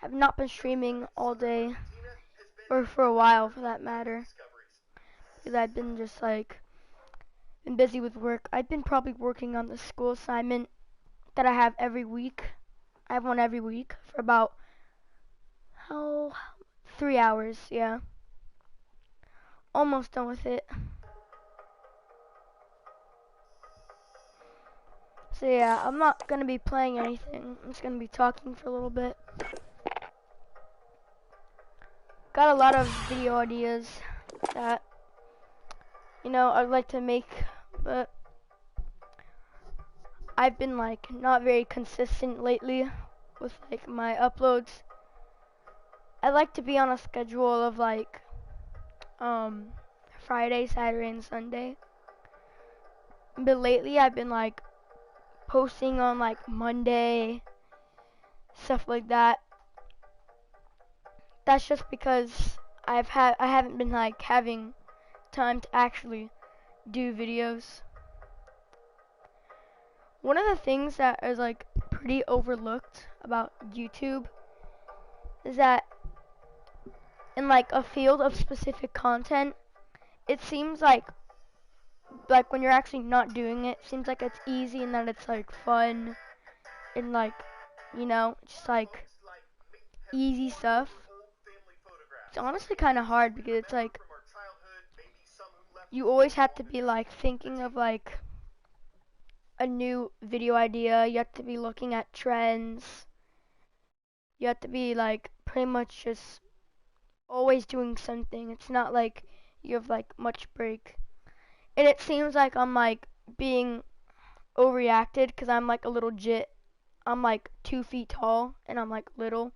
I've not been streaming all day, or for a while for that matter, because I've been just like, been busy with work. I've been probably working on the school assignment that I have every week. I have one every week for about, oh, 3 hours, yeah. Almost done with it. So yeah, I'm not gonna be playing anything. I'm just gonna be talking for a little bit. Got a lot of video ideas that, I'd like to make, but I've been like not very consistent lately with like my uploads. I like to be on a schedule of like Friday, Saturday, and Sunday. But lately I've been like posting on like Monday, stuff like that. That's just because I haven't been like having time to actually do videos. One of the things that is like pretty overlooked about YouTube is that in like a field of specific content, it seems like when you're actually not doing it, seems like it's easy and that it's like fun and like, just like easy stuff. It's honestly kind of hard because it's like you always have to be like thinking of like a new video idea. You have to be looking at trends. You have to be like pretty much just always doing something. It's not like you have like much break. And it seems like I'm like being overreacted because I'm like a little jit. I'm like 2 feet tall and I'm like little.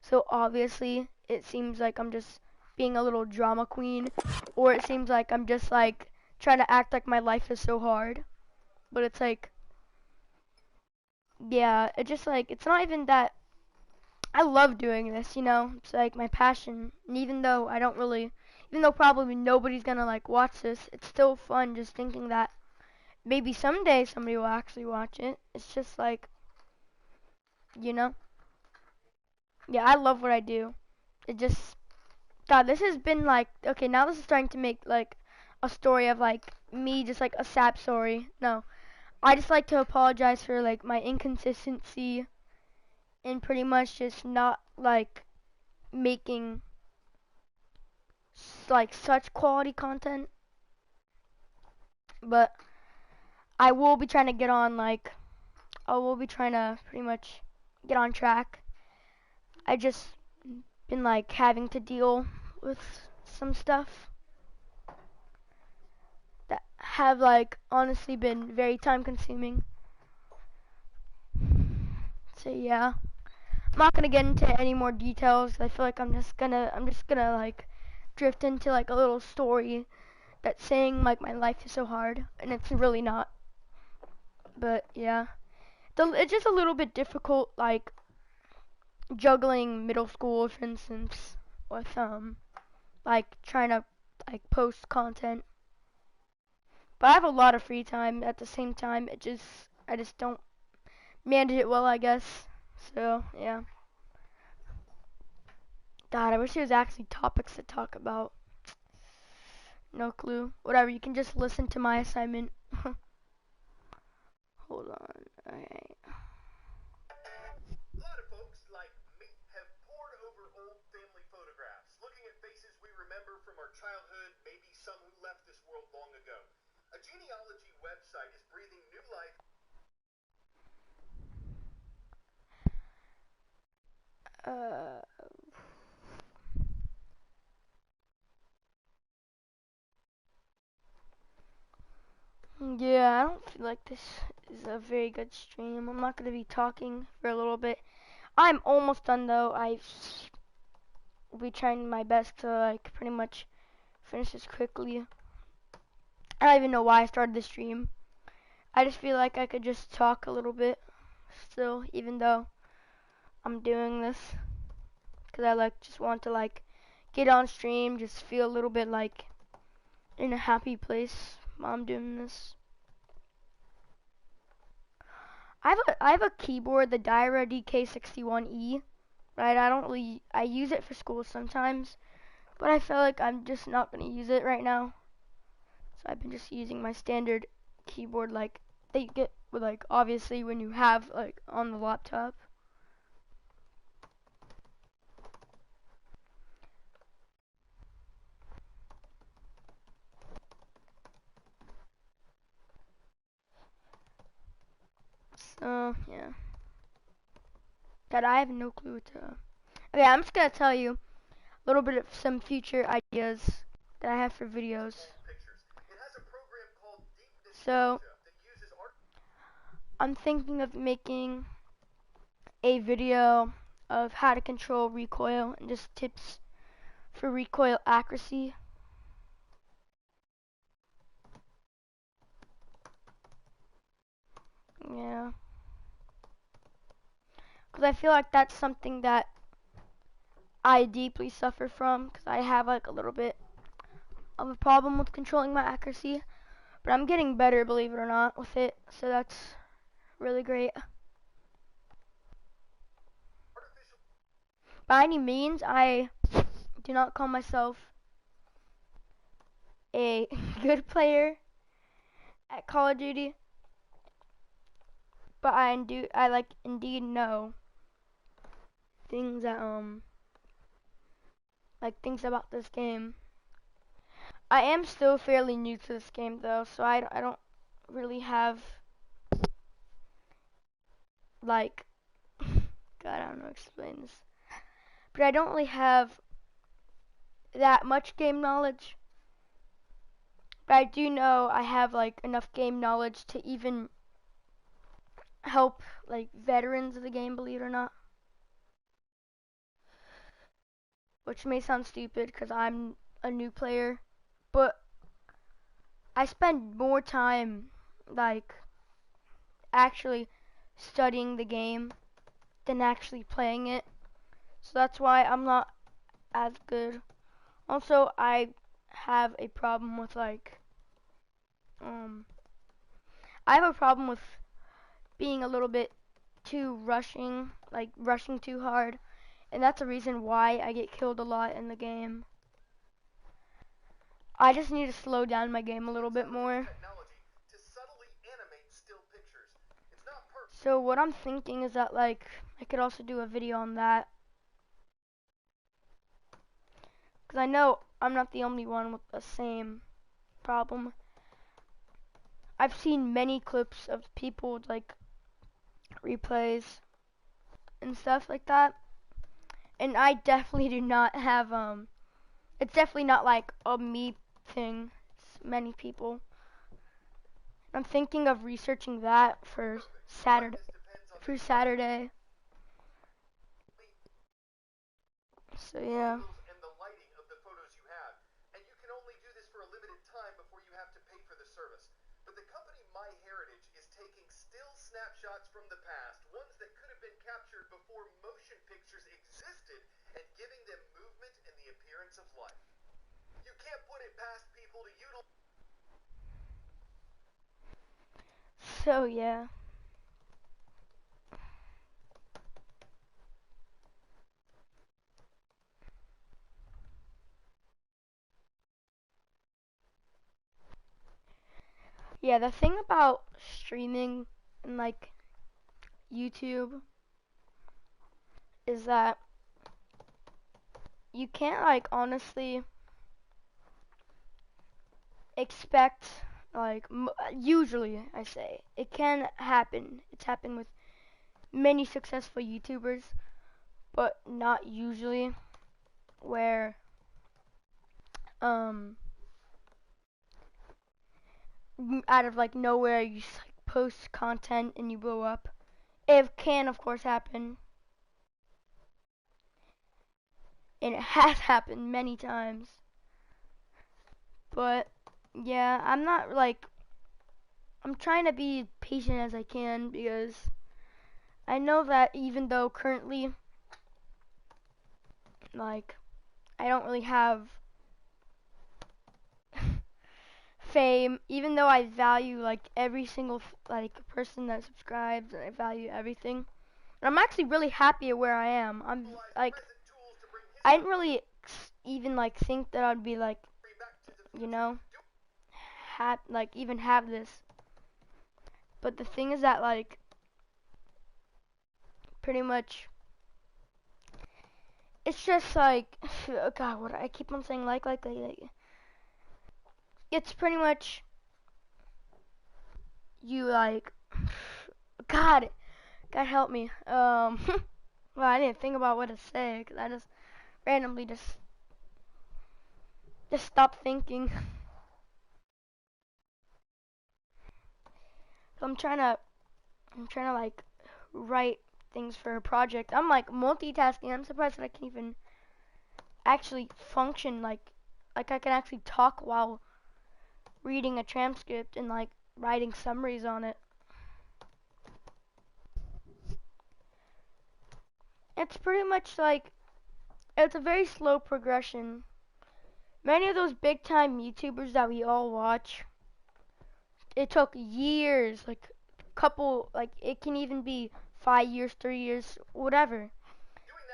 So obviously it seems like I'm just being a little drama queen, or it seems like I'm just like trying to act like my life is so hard. But it's like, yeah, it just like, it's not even that. I love doing this, it's like my passion. And even though probably nobody's gonna like watch this, it's still fun just thinking that maybe someday somebody will actually watch it. It's just like, you know, yeah, I love what I do. It just, God, this has been like, okay, now this is starting to make like a story of like me, just like a sad story. No, I just like to apologize for like my inconsistency and pretty much just not like making like such quality content. But I will be trying to get on like, I will be trying to pretty much get on track. I just been like having to deal with some stuff that have like honestly been very time consuming. So yeah, I'm not gonna get into any more details. I feel like I'm just gonna like drift into like a little story that's saying like my life is so hard, and it's really not. But yeah, it's just a little bit difficult, like juggling middle school, for instance, with like trying to like post content. But I have a lot of free time at the same time. I just don't manage it well, I guess. So yeah. God, I wish there was actually topics to talk about. No clue. Whatever, you can just listen to my assignment. Hold on. Alright. Uh, yeah, I don't feel like this is a very good stream. I'm not gonna be talking for a little bit. I'm almost done though. Will be trying my best to like pretty much finish this quickly. I don't even know why I started the stream. I just feel like I could just talk a little bit still, even though I'm doing this, because I like just want to like get on stream, just feel a little bit like in a happy place while I'm doing this. I have a keyboard, the Dyra DK61E. right? I use it for school sometimes, but I feel like I'm just not gonna use it right now. So I've been just using my standard keyboard like they get with like obviously when you have like on the laptop. So yeah. God, I have no clue what to. Okay, I'm just gonna tell you a little bit of some future ideas that I have for videos. So I'm thinking of making a video of how to control recoil and just tips for recoil accuracy. Yeah. Because I feel like that's something that I deeply suffer from because I have like a little bit of a problem with controlling my accuracy. But I'm getting better, believe it or not, with it. So that's really great. By any means, I do not call myself a good player at Call of Duty, but I like indeed know things that like things about this game. I am still fairly new to this game though, so I don't really have like God, I don't know how to explain this. But I don't really have that much game knowledge. But I do know I have like enough game knowledge to even help like veterans of the game, believe it or not. Which may sound stupid because I'm a new player, but I spend more time like actually studying the game than actually playing it. So that's why I'm not as good. Also, I have a problem with like um I have a problem with being a little bit too rushing, like rushing too hard, and that's a reason why I get killed a lot in the game. I just need to slow down my game a little bit more. So what I'm thinking is that like I could also do a video on that, because I know I'm not the only one with the same problem. I've seen many clips of people with like replays and stuff like that, and I definitely do not have it's definitely not like a me thing. It's many people. I'm thinking of researching that for Saturday. For Saturday. So yeah. So yeah. Yeah, the thing about streaming and like YouTube is that you can't like honestly expect like usually I say it can happen. It's happened with many successful YouTubers, but not usually where um out of like nowhere you just like post content and you blow up. It can of course happen, and it has happened many times. But yeah, I'm trying to be patient as I can because I know that even though currently like I don't really have fame, even though I value like every single like person that subscribes and I value everything, And I'm actually really happy at where I am. I'm like, I didn't really even like think that I'd be like, you know, even have this. But the thing is that like, pretty much, it's just like, oh God, what I keep on saying like. It's pretty much you like, God help me. Well, I didn't think about what to say because I just randomly just stopped thinking. So I'm trying to like write things for a project. I'm like multitasking. I'm surprised that I can even actually function like I can actually talk while reading a transcript and like writing summaries on it. It's pretty much like it's a very slow progression. Many of those big time YouTubers that we all watch, it took years, like couple, like it can even be 5 years, 3 years, whatever,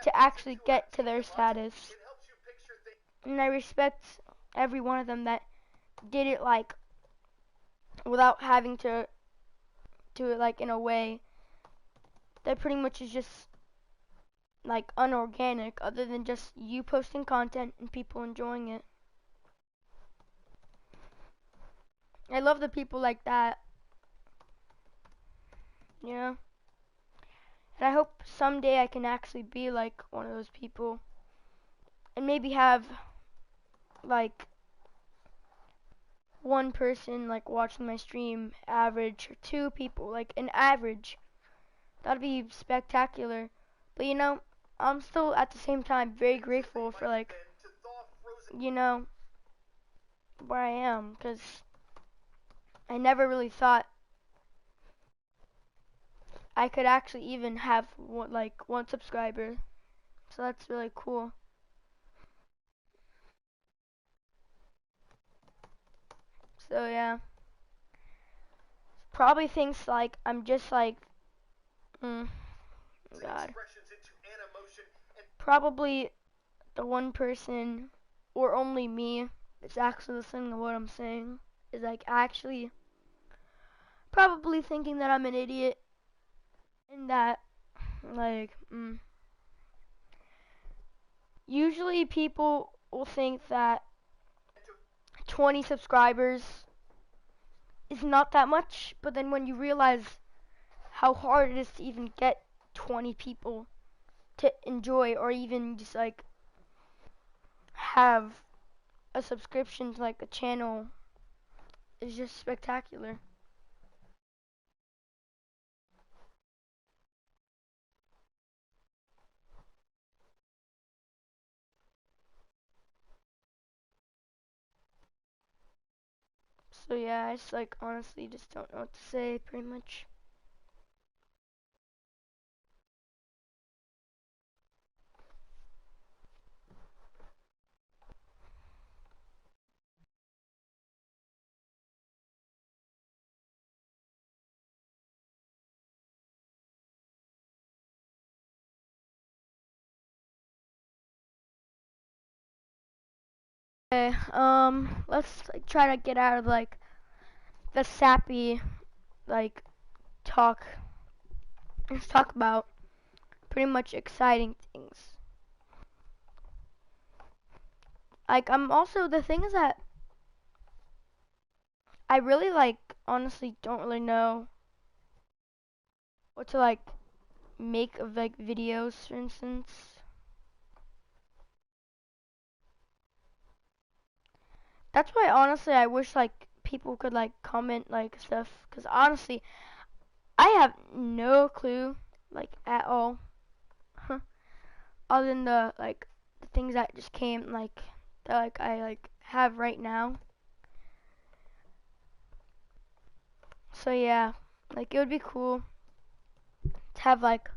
to actually get to their status. And I respect every one of them that did it like without having to do it like in a way that pretty much is just like unorganic, other than just you posting content and people enjoying it. I love the people like that, you know? And I hope someday I can actually be like one of those people and maybe have like one person like watching my stream average, or two people, like an average. That'd be spectacular. But you know, I'm still at the same time very grateful for like, you know, where I am, because I never really thought I could actually even have like one subscriber. So that's really cool. So yeah, probably thinks like I'm just like, God, probably the one person or only me that's actually listening to what I'm saying is like actually probably thinking that I'm an idiot and that like usually people will think that 20 subscribers is not that much, but then when you realize how hard it is to even get 20 people to enjoy or even just like have a subscription to like a channel, is just spectacular. So yeah, I just like honestly just don't know what to say pretty much. Okay, let's like try to get out of like the sappy like talk. Let's talk about pretty much exciting things. Like I'm also, the thing is that I really like honestly don't really know what to like make of like videos, for instance. That's why honestly I wish like people could like comment like stuff, cuz honestly I have no clue like at all other than the things that just came like that like I like have right now. So yeah, like it would be cool to have like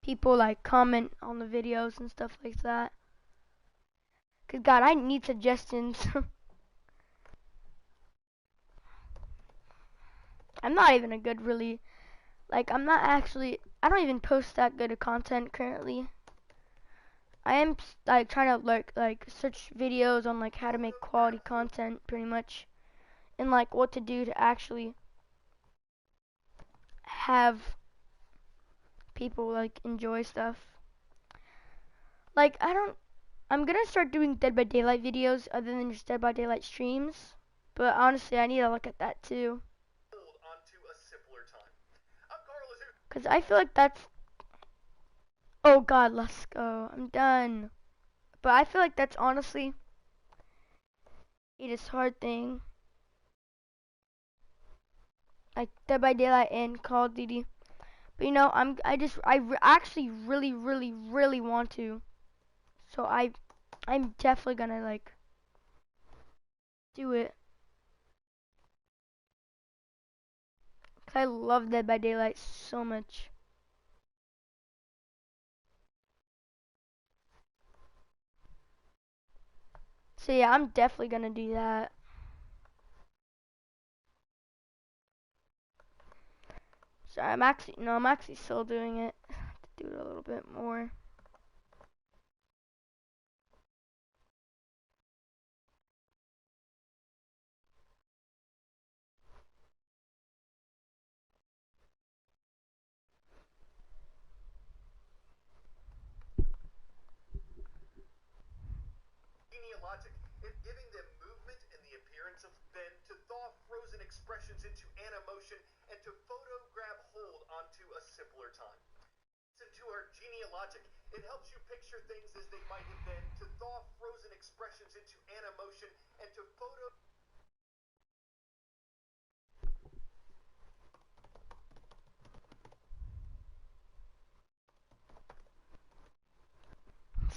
people like comment on the videos and stuff like that. Cause God, I need suggestions. I'm not even a good really Like, I don't even post that good of content currently. I am like trying to like search videos on like how to make quality content pretty much, and like what to do to actually have people like enjoy stuff. Like I'm gonna start doing Dead by Daylight videos other than just Dead by Daylight streams, but honestly I need to look at that too. Cause I feel like that's, oh god, let's go. I'm done. But I feel like that's honestly a hard thing. Like Dead by Daylight and Call of Duty. But you know, actually really want to. So I'm definitely gonna like do it. 'Cause I love Dead by Daylight so much. So yeah, I'm definitely gonna do that. Sorry, I'm actually still doing it. I have to do it a little bit more.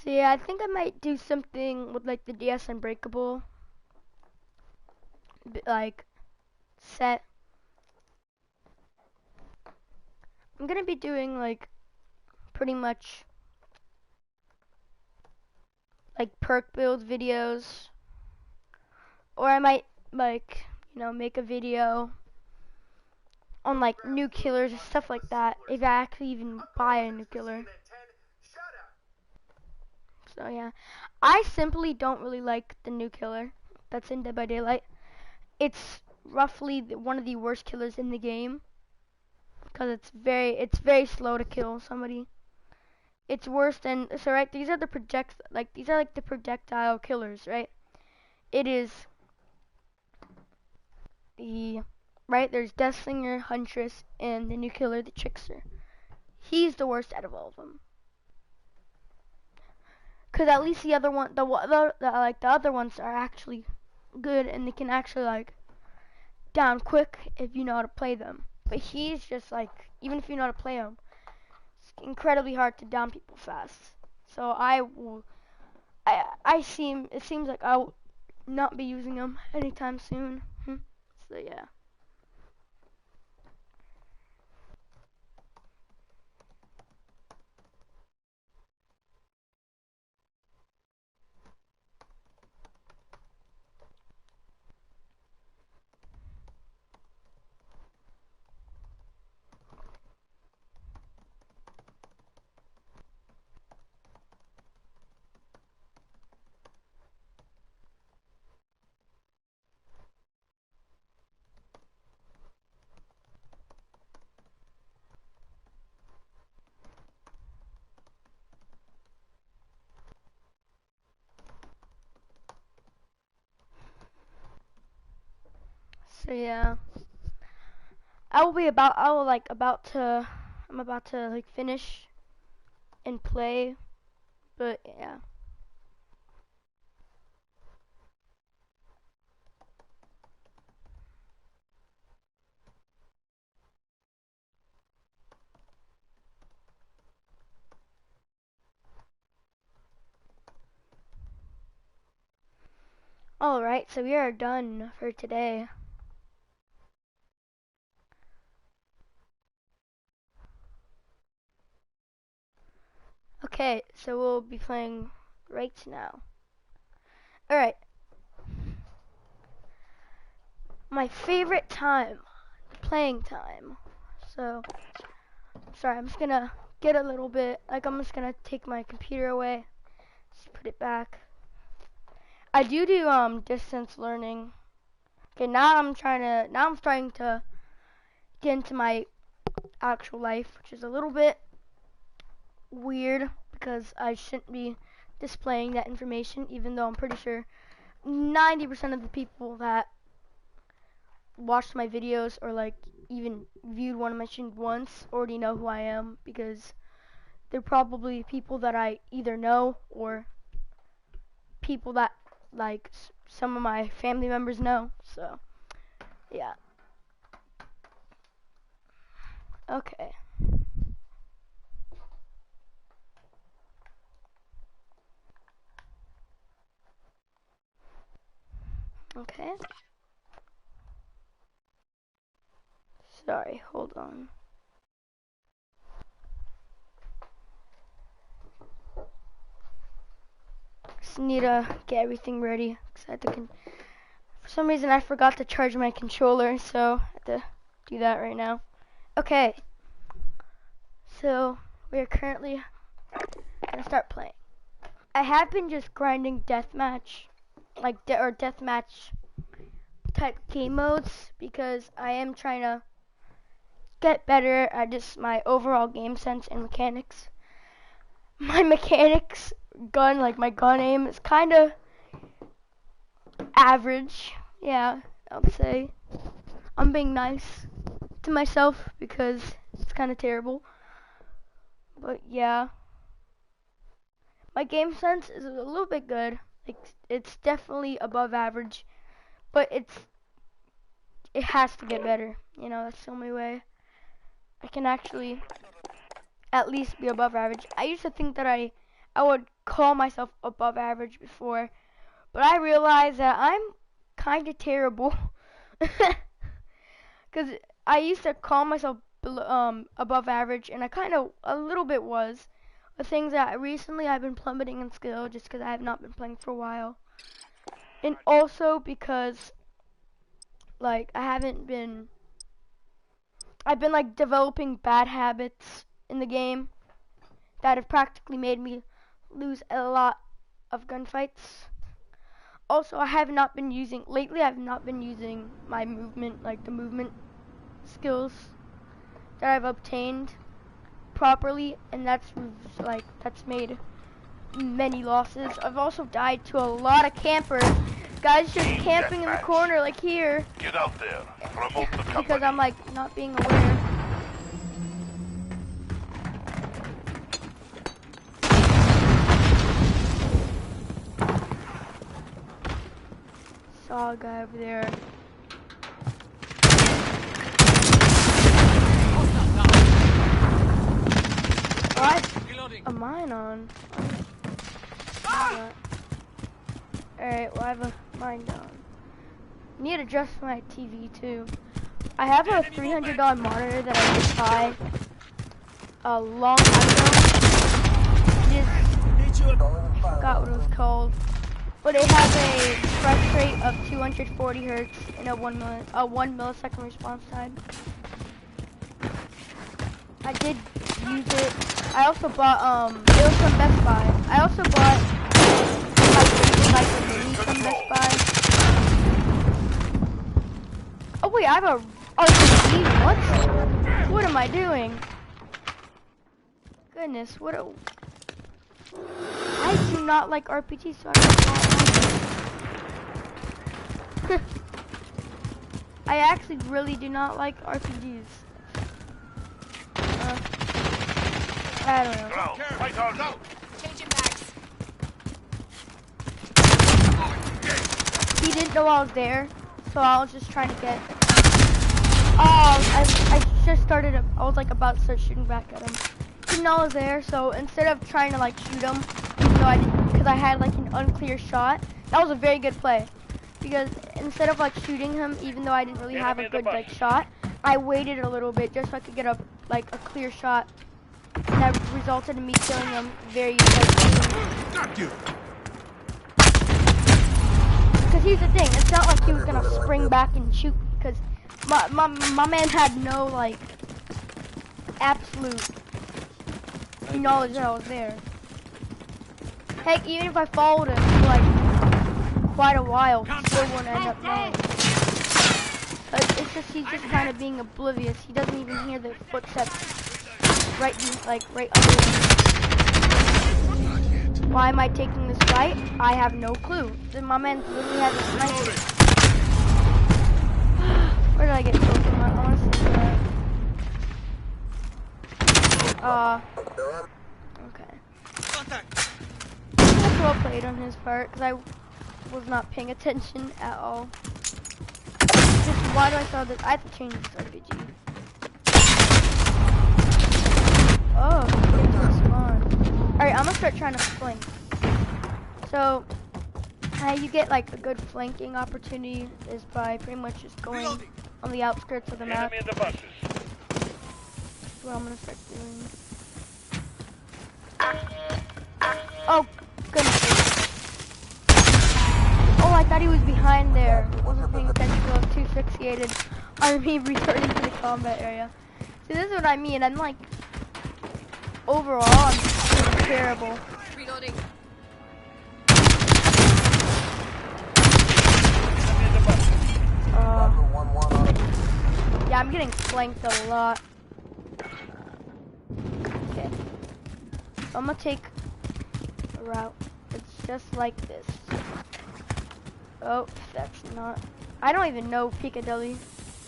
So yeah, I think I might do something with like the DS Unbreakable like set. I'm gonna be doing like pretty much like perk build videos, or I might like make a video on like new killers and stuff like that if I actually even buy a new killer. So yeah, I simply don't really like the new killer that's in Dead by Daylight. It's roughly one of the worst killers in the game because it's very slow to kill somebody. It's worse than, so right, these are like the projectile killers, right? It is the right, there's Deathslinger, Huntress, and the new killer, the Trickster. He's the worst out of all of them. Cause at least the other one, the other ones are actually good and they can actually like down quick if you know how to play them. But he's just like, even if you know how to play him, it's incredibly hard to down people fast. So it seems like I'll not be using him anytime soon. So yeah. So yeah. I'm about to like finish and play, but yeah. Alright, so we are done for today. Okay, so we'll be playing right now. Alright. My favorite time, playing time. So, sorry, I'm just gonna get a little bit, like I'm just gonna take my computer away, just put it back. I do distance learning. Okay, now I'm starting to get into my actual life, which is a little bit weird because I shouldn't be displaying that information, even though I'm pretty sure 90% of the people that watched my videos or like even viewed one of my streams once already know who I am, because they're probably people that I either know or people that like some of my family members know. So yeah. Okay. Okay. Sorry, hold on. Just need to get everything ready, because I had to for some reason I forgot to charge my controller, so I have to do that right now. Okay. So we are currently gonna start playing. I have been just grinding deathmatch, like or deathmatch type game modes, because I am trying to get better at just my overall game sense and mechanics. My mechanics, my gun aim is kind of average. Yeah, I would say. I'm being nice to myself because it's kind of terrible. But yeah, my game sense is a little bit good. Like, it's definitely above average, but it has to get better. You know, that's the only way I can actually at least be above average. I used to think that I would call myself above average before, but I realized that I'm kind of terrible. Because I used to call myself above average, and I kind of a little bit was. The things that recently I've been plummeting in skill just because I have not been playing for a while, and also because like I've been like developing bad habits in the game that have practically made me lose a lot of gunfights. Also, I have not been using my movement, like the movement skills that I've obtained properly, and that's made many losses. I've also died to a lot of campers. Guys just camping in the corner like here. Get out there. Promote the company. Because I'm like not being aware. Saw a guy over there. A mine on. Alright, well I have a mine down. Need to adjust my TV too. I have a $300 monitor that I just buy a long time ago. I forgot what it was called. But it has a refresh rate of 240 hertz and a 1 millisecond response time. I did use it. I also bought it was from Best Buy. I also bought like a mini from Best Buy. Oh wait, I have a RPG. What am I doing? Goodness, I do not like RPGs, so I don't. I actually really do not like RPGs. I don't know. Right on. Go. Changing backs. He didn't know I was there, so I was just trying to get. Oh, I just started. I was like about to start shooting back at him. He didn't know I was there, so instead of trying to like shoot him, even though I didn't, because I had like an unclear shot. That was a very good play, because instead of like shooting him, even though I didn't really have a good like shot, I waited a little bit just so I could get a clear shot. And that resulted in me killing him very easily. Got you. Because here's the thing, it's not like he was gonna spring back and shoot, because my man had no like absolute knowledge that I was there. Heck, even if I followed him for like quite a while, he still wouldn't end up knowing. It's just he's just kind of being oblivious. He doesn't even hear the footsteps right under him. Why am I taking this fight? I have no clue. Then my man literally has a sniper. Where did I get killed from? I honestly, okay. That's well played on his part, because I was not paying attention at all. Just, why do I saw this? I have to change this RPG. Oh, getting to spawn. Alright, I'm gonna start trying to flank. So, how you get like a good flanking opportunity is by pretty much just going on the outskirts of the map. Enemy in the buses. That's what I'm gonna start doing. Oh, goodness. Oh, I thought he was behind there. Wasn't paying attention. I was too fixated on me returning to the combat area. See, this is what I mean. I'm like, overall, I'm doing terrible. Reloading. Yeah, I'm getting flanked a lot. Okay. So I'm gonna take a route. It's just like this. Oh, that's not. I don't even know Piccadilly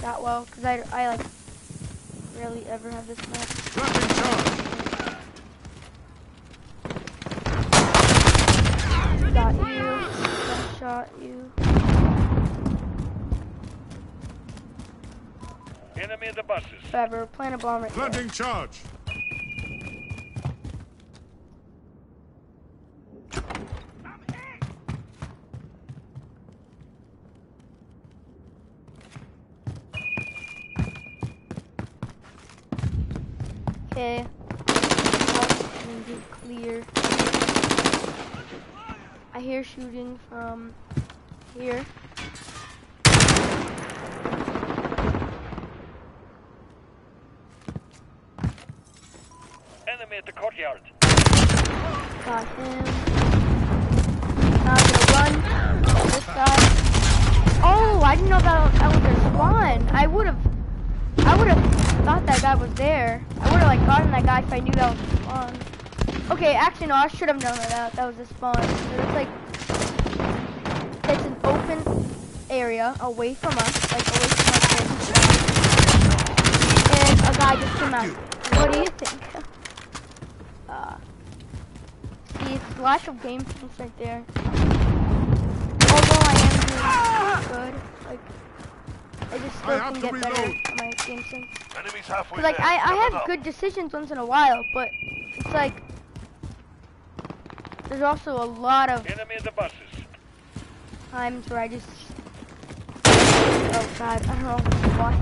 that well, because I like rarely ever have this map. Got you. Shot you. Enemy in the buses. Whatever, plant a bomb right there. Planting charge. Okay. Clear. I hear shooting from here. Enemy at the courtyard. Got him. Now I'm gonna run this side. Oh, I didn't know that was their spawn. I would have thought that guy was there. I would have like gotten that guy if I knew that was the spawn. Okay, actually no, I should have known that was the spawn. It's like it's an open area away from us, like away from us. And a guy just came out. What do you think? See, flash of game sense right there. Although I am doing good, like I just still can get better on my game sense. Enemy's halfway Like there. I Double have up. good decisions once in a while, but it's like there's also a lot of Enemy in the buses. times where I just oh god, I don't know why.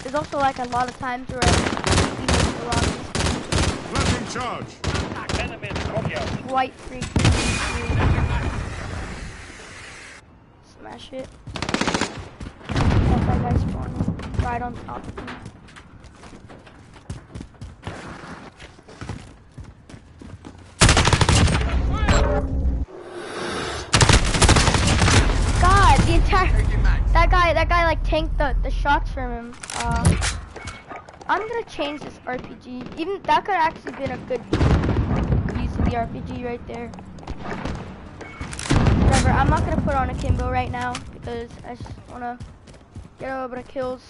There's also like a lot of times where I make the wrong Planting charge. Enemy in the courtyard. white freak. Smash it. That guy spawning right on top of me. God, the entire that guy like tanked the shots from him. I'm gonna change this RPG. Even that could actually been a good use of the RPG right there. Whatever, I'm not gonna put on a Kimbo right now because I just wanna get a little bit of kills.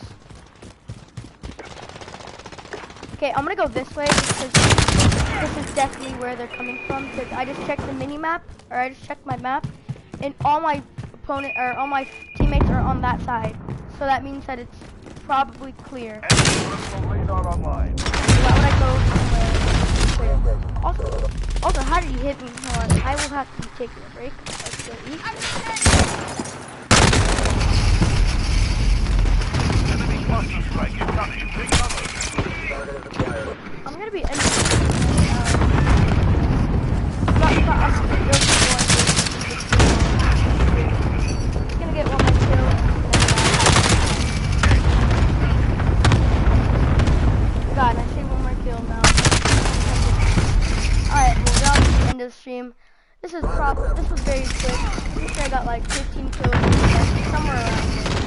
Okay, I'm gonna go this way because this is definitely where they're coming from. Because I just checked the mini map, or I just checked my map, and all my all my teammates are on that side. So that means that it's probably clear. Enemy radar online. Why would I go somewhere clear? Also, how did you hit me? Hold on, I will have to be taking a break. Let's go eat. Enemy cluster strike incoming. Take cover. I'm gonna be ending. Just gonna get one more kill. this stream. This was very quick. I'm sure I got like 15 kills, somewhere around there.